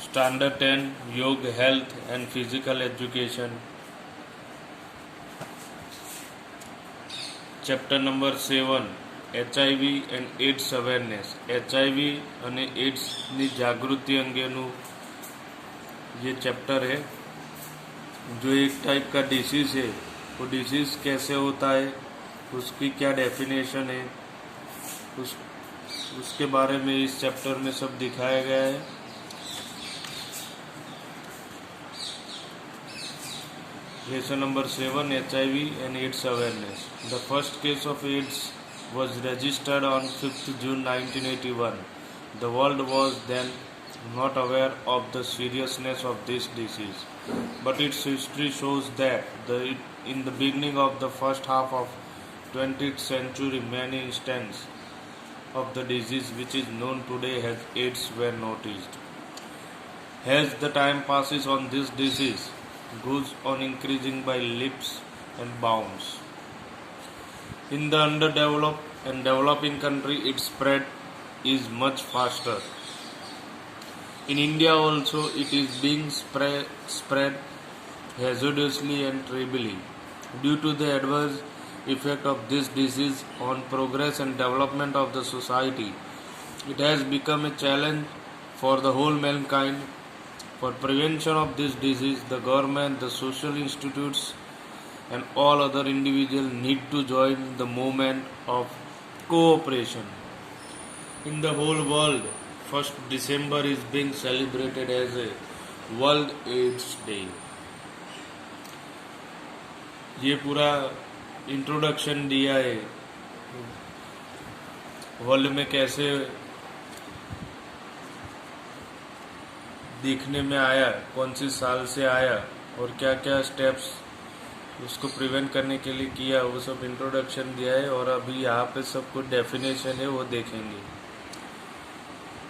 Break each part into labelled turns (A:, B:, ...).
A: Standard 10 Yoga, Health and Physical Education. Chapter number 7 HIV and AIDS Awareness. HIV અને એડ્સની જાગૃતિ અંગેનું ये chapter है। जो एक टाइप का डिसीज़ है वो डिसीज़ कैसे होता है, उसकी क्या डेफिनेशन है, उसके बारे में इस चैप्टर में सब दिखाया गया है। Lesson number 7 HIV and AIDS Awareness. The first case of AIDS was registered on 5th June 1981. The world was then not aware of the seriousness of this disease, but its history shows that in the beginning of the first half of 20th century, many instances of the disease which is known today as AIDS were noticed. As the time passes on, this disease goes on increasing by leaps and bounds. In the underdeveloped and developing country, its spread is much faster. In India also, it is being spread hazardously and terribly. Due to the adverse effect of this disease on progress and development of the society, it has become a challenge for the whole mankind. For prevention of this disease, the government, the social institutes and all other individuals need to join the movement of cooperation. In the whole world, 1st December is being celebrated as a World AIDS Day. ये पूरा introduction दिया है world में कैसे देखने में आया, कौन सी साल से आया और क्या क्या स्टेप्स उसको प्रिवेंट करने के लिए किया, वो सब इंट्रोडक्शन दिया है। और अभी यहाँ पे सब कुछ डेफिनेशन है वो देखेंगे।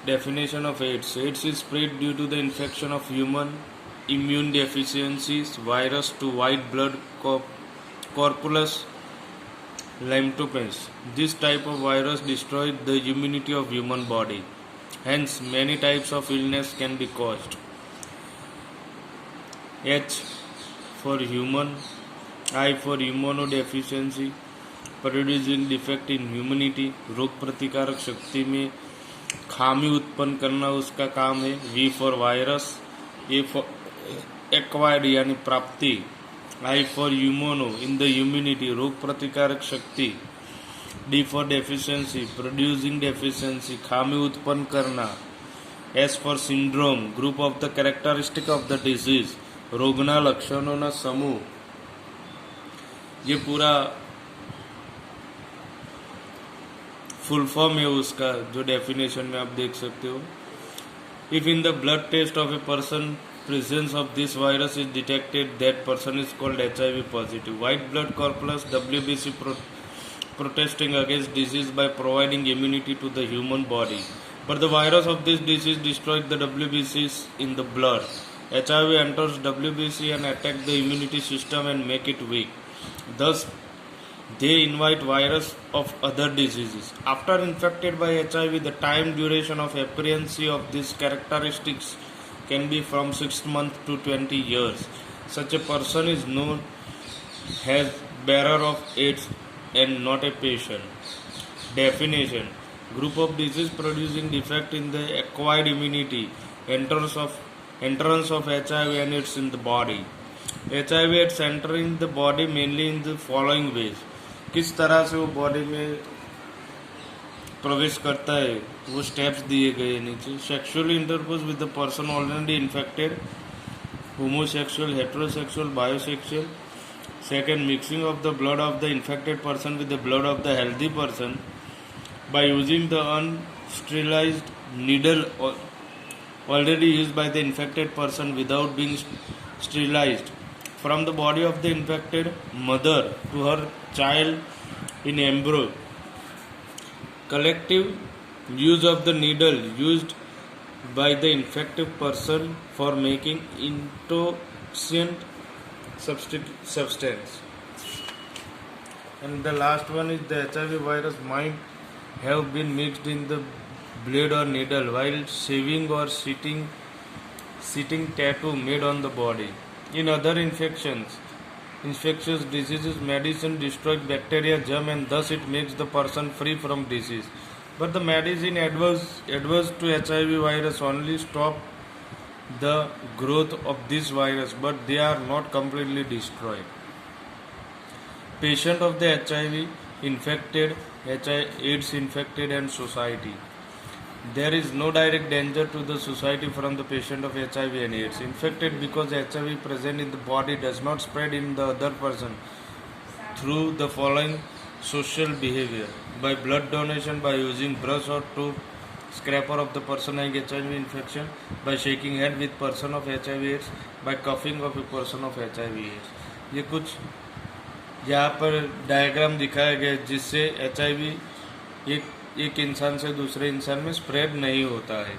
A: Definition of AIDS. AIDS is spread due to the infection of human immune deficiencies virus to white blood corpuscles lymphocytes. This type of virus destroyed the immunity of human body. Hence, many types of illness can be caused. H for human, I for immunodeficiency, producing defect in immunity, रोग प्रतिकारक शक्ति में खामी उत्पन्न करना उसका काम है. V for virus, A for acquired यानी प्राप्ति, I for immuno, in the immunity, रोग प्रतिकारक शक्ति. D for deficiency, producing deficiency, खामी उत्पन्न करना. S for syndrome, group of the characteristic of the disease, रोगना लक्षणों ना समूह. ये पूरा फुल फॉर्म है उसका, जो डेफिनेशन में आप देख सकते हो. If in the blood test of a person presence of this virus is detected, that person is called HIV positive. White blood corpuscles, WBC protesting against disease by providing immunity to the human body. But the virus of this disease destroys the WBCs in the blood. HIV enters WBC and attacks the immunity system and make it weak. Thus, they invite virus of other diseases. After infected by HIV, the time duration of appearance of these characteristics can be from 6 months to 20 years. Such a person is known as bearer of AIDS and not a patient. Definition. Group of disease producing defect in the acquired immunity, entrance of HIV and AIDS in the body. HIV AIDS entering the body mainly in the following ways. किस तरह से वो body में प्रवेश करता है, वो steps दिए गए नीचे. Sexual intercourse with the person already infected, homosexual, heterosexual, bisexual. Second, mixing of the blood of the infected person with the blood of the healthy person by using the unsterilized needle already used by the infected person without being sterilized from the body of the infected mother to her child in embryo. Collective use of the needle used by the infected person for making intoxicant substance. And the last one is the HIV virus might have been mixed in the blade or needle while shaving or sitting sitting tattoo made on the body. In other infectious diseases, medicine destroys bacteria, germ, and thus it makes the person free from disease. But the medicine adverse to HIV virus only stop the growth of this virus, but they are not completely destroyed. Patient of the HIV infected, AIDS infected, and society. There is no direct danger to the society from the patient of HIV and AIDS infected, because HIV present in the body does not spread in the other person through the following social behavior: by blood donation, by using brush or tooth scraper of the person having HIV infection, by shaking hand with person of HIV AIDS, by coughing of a person of HIV AIDS. ये कुछ यहाँ पर diagram दिखाया गया जिससे HIV एक इंसान से दूसरे इंसान में स्प्रेड नहीं होता है.